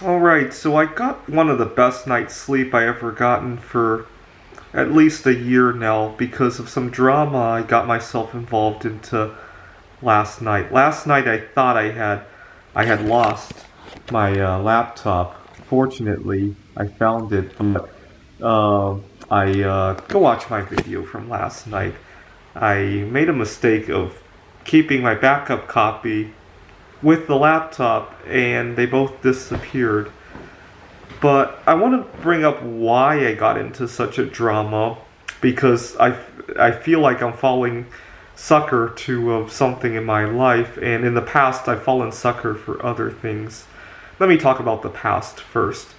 Alright, so I got one of the best night's sleep I ever gotten for at least a year now because of some drama I got myself involved into last night. Last night I thought I had lost my laptop. Fortunately, I found it, but I go watch my video from last night. I made a mistake of keeping my backup copy with the laptop, and they both disappeared. But I want to bring up why I got into such a drama because I feel like I'm falling sucker to something in my life, and in the past I've fallen sucker for other things. Let me talk about the past first.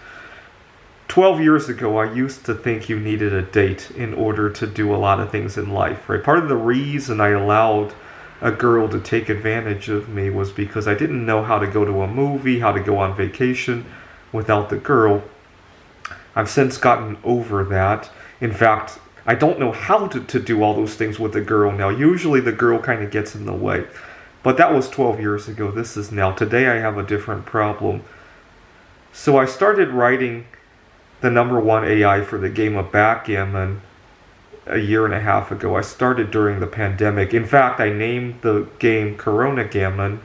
12 years ago, I used to think you needed a date in order to do a lot of things in life, right? Part of the reason I allowed a girl to take advantage of me was because I didn't know how to go to a movie, how to go on vacation without the girl. I've since gotten over that. In fact, I don't know how to do all those things with the girl now. Usually the girl kind of gets in the way. But that was 12 years ago. This is now. Today I have a different problem. So I started writing the number one AI for the game of backgammon a year and a half ago. I started during the pandemic. In fact, I named the game Corona Gammon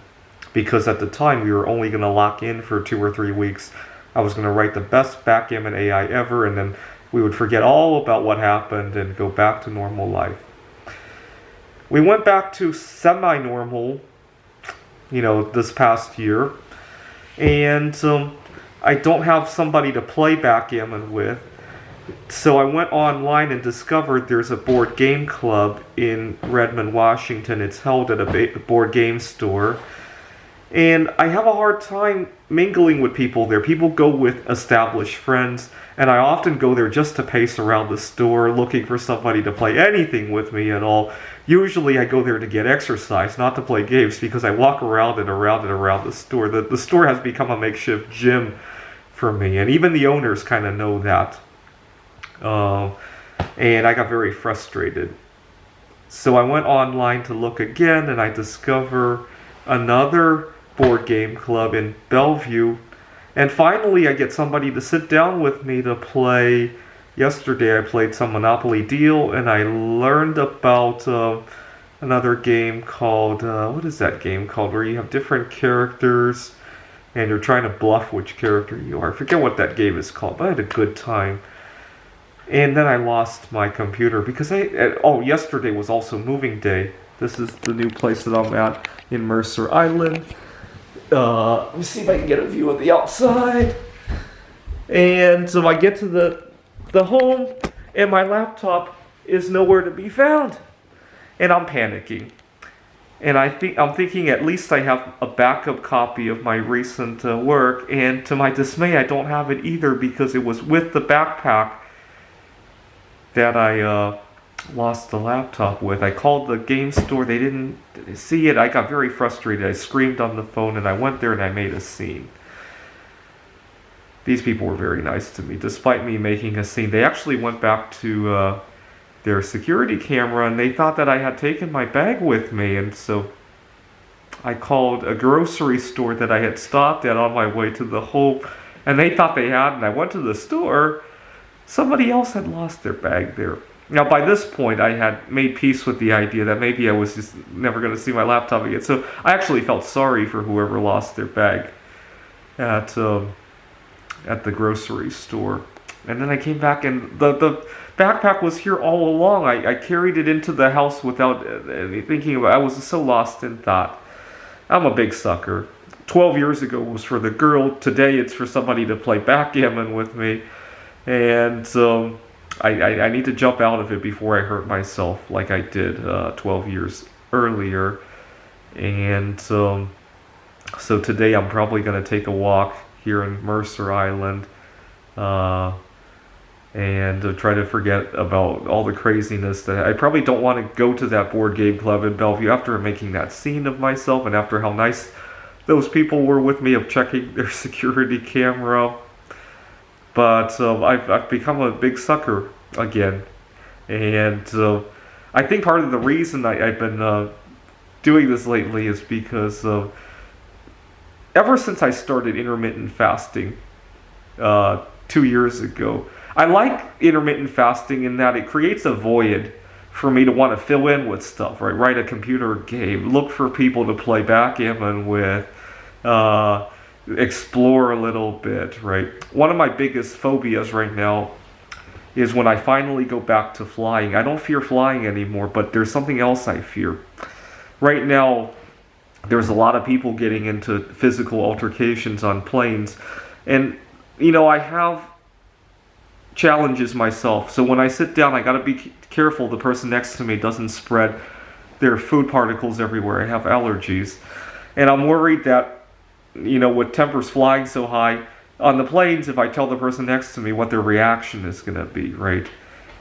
because at the time we were only going to lock in for 2 or 3 weeks. I was going to write the best backgammon AI ever, and then we would forget all about what happened and go back to normal life. We went back to semi-normal, this past year, and I don't have somebody to play backgammon with. So I went online and discovered there's a board game club in Redmond, Washington. It's held at a board game store. And I have a hard time mingling with people there. People go with established friends, and I often go there just to pace around the store looking for somebody to play anything with me at all. Usually I go there to get exercise, not to play games, because I walk around and around and around the store. The store has become a makeshift gym for me, and even the owners kind of know that. And I got very frustrated. So I went online to look again, and I discover another board game club in Bellevue. And finally, I get somebody to sit down with me to play. Yesterday, I played some Monopoly Deal, and I learned about another game called, what is that game called, where you have different characters, and you're trying to bluff which character you are. I forget what that game is called, but I had a good time. And then I lost my computer because yesterday was also moving day. This is the new place that I'm at in Mercer Island. Let me see if I can get a view of the outside. And so I get to the home, and my laptop is nowhere to be found. And I'm panicking. And I'm thinking at least I have a backup copy of my recent work. And to my dismay, I don't have it either because it was with the backpack that I lost the laptop with. I called the game store. They didn't see it. I got very frustrated. I screamed on the phone, and I went there and I made a scene. These people were very nice to me. Despite me making a scene, they actually went back to their security camera, and they thought that I had taken my bag with me. And so I called a grocery store that I had stopped at on my way to the home, and they thought they had, and I went to the store. Somebody else had lost their bag there. Now, by this point, I had made peace with the idea that maybe I was just never going to see my laptop again. So I actually felt sorry for whoever lost their bag at the grocery store. And then I came back, and the backpack was here all along. I carried it into the house without thinking about it. I was so lost in thought. I'm a big sucker. 12 years ago was for the girl. Today it's for somebody to play backgammon with me. And I need to jump out of it before I hurt myself like I did 12 years earlier. And so today I'm probably going to take a walk here in Mercer Island and try to forget about all the craziness that I probably don't want to go to that board game club in Bellevue after making that scene of myself and after how nice those people were with me of checking their security camera. But I've become a big sucker again. And I think part of the reason I've been doing this lately is because ever since I started intermittent fasting 2 years ago, I like intermittent fasting in that it creates a void for me to want to fill in with stuff, right? Write a computer game, look for people to play backgammon with, explore a little bit, right? One of my biggest phobias right now is when I finally go back to flying. I don't fear flying anymore, but there's something else I fear. Right now, there's a lot of people getting into physical altercations on planes, and I have challenges myself. So when I sit down, I got to be careful the person next to me doesn't spread their food particles everywhere. I have allergies, and I'm worried that with tempers flying so high on the planes, if I tell the person next to me what their reaction is going to be, right?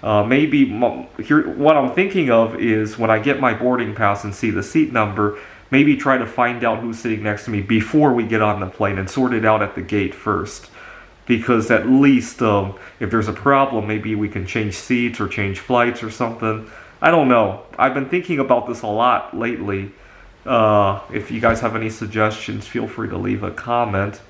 What I'm thinking of is when I get my boarding pass and see the seat number, maybe try to find out who's sitting next to me before we get on the plane and sort it out at the gate first. Because at least if there's a problem, maybe we can change seats or change flights or something. I don't know. I've been thinking about this a lot lately. If you guys have any suggestions, feel free to leave a comment.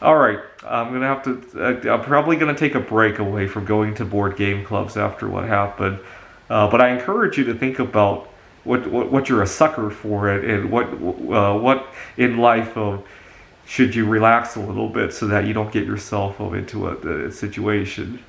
Alright, I'm probably gonna take a break away from going to board game clubs after what happened. But I encourage you to think about what you're a sucker for it, and what in life should you relax a little bit so that you don't get yourself into a situation.